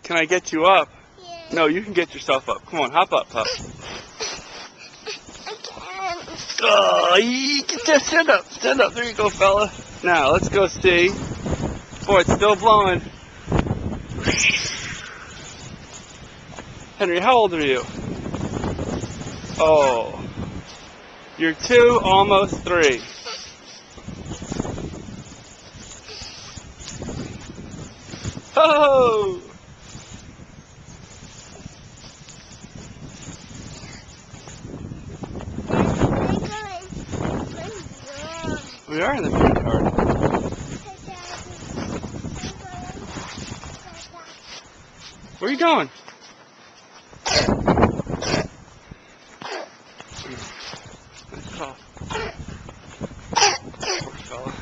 Can I get you up? Yeah. No, you can get yourself up. Come on, hop up, pup. I can't. Oh, you get there. Stand up. Stand up. There you go, fella. Now, let's go see. Boy, it's still blowing. Henry, how old are you? Oh. You're 2, almost 3. Oh! We are in the backyard. Where are you going? Nice call. Poor fella.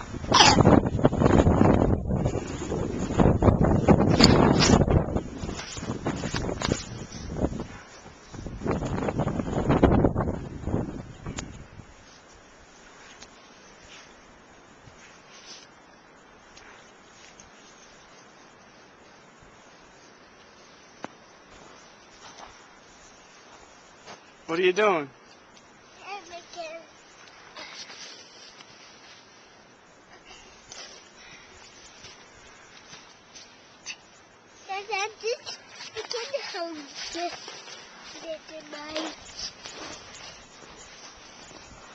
What are you doing?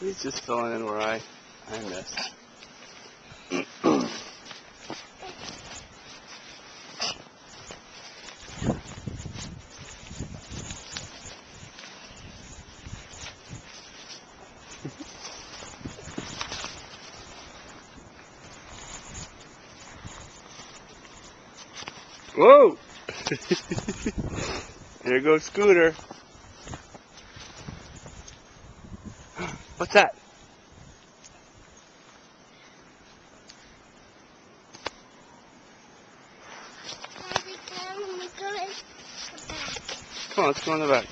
He's just filling in where I missed. Whoa! There goes Scooter. What's that? Come on, let's go in the back.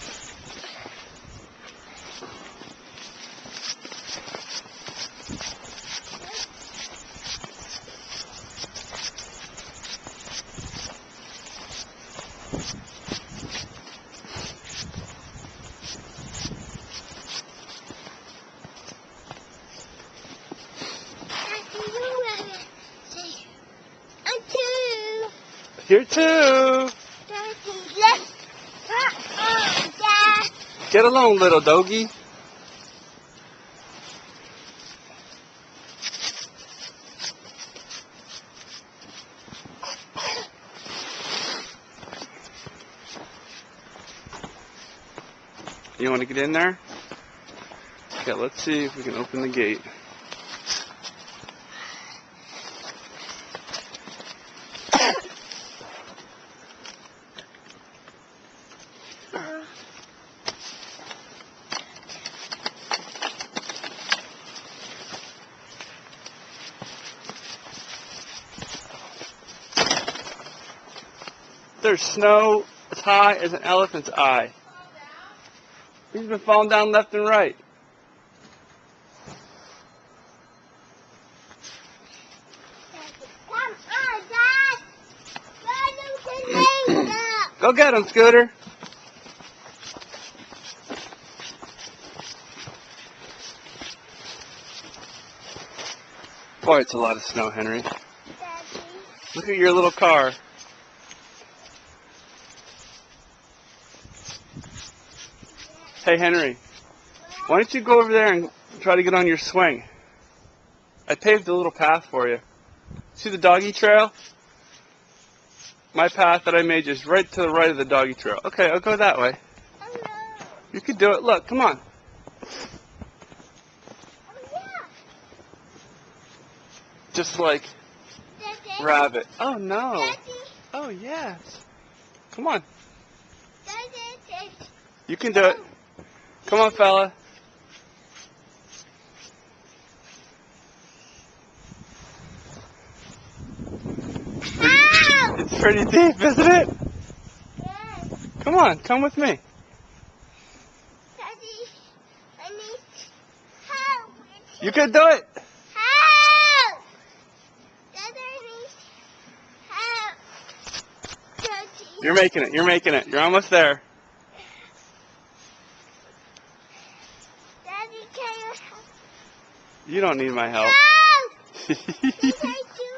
Here too. Get alone, little doggy. You want to get in there? Okay, let's see if we can open the gate. There's snow as high as an elephant's eye. He's been falling down left and right. Go get him, Scooter. Boy, it's a lot of snow, Henry. Look at your little car. Hey, Henry, why don't you go over there and try to get on your swing? I paved a little path for you. See the doggy trail? My path that I made just right to the right of the doggy trail. Okay, I'll go that way. You can do it. Look, come on. Just like Rabbit. Oh, no. Oh, yes. Come on. You can do it. Come on, fella. It's pretty deep, isn't it? Yes. Come on, come with me. Daddy, I need help. You can do it. Help! Daddy, I need help. Daddy. You're making it. You're making it. You're almost there. Daddy, can you help? You don't need my help. Help! Yes, I do.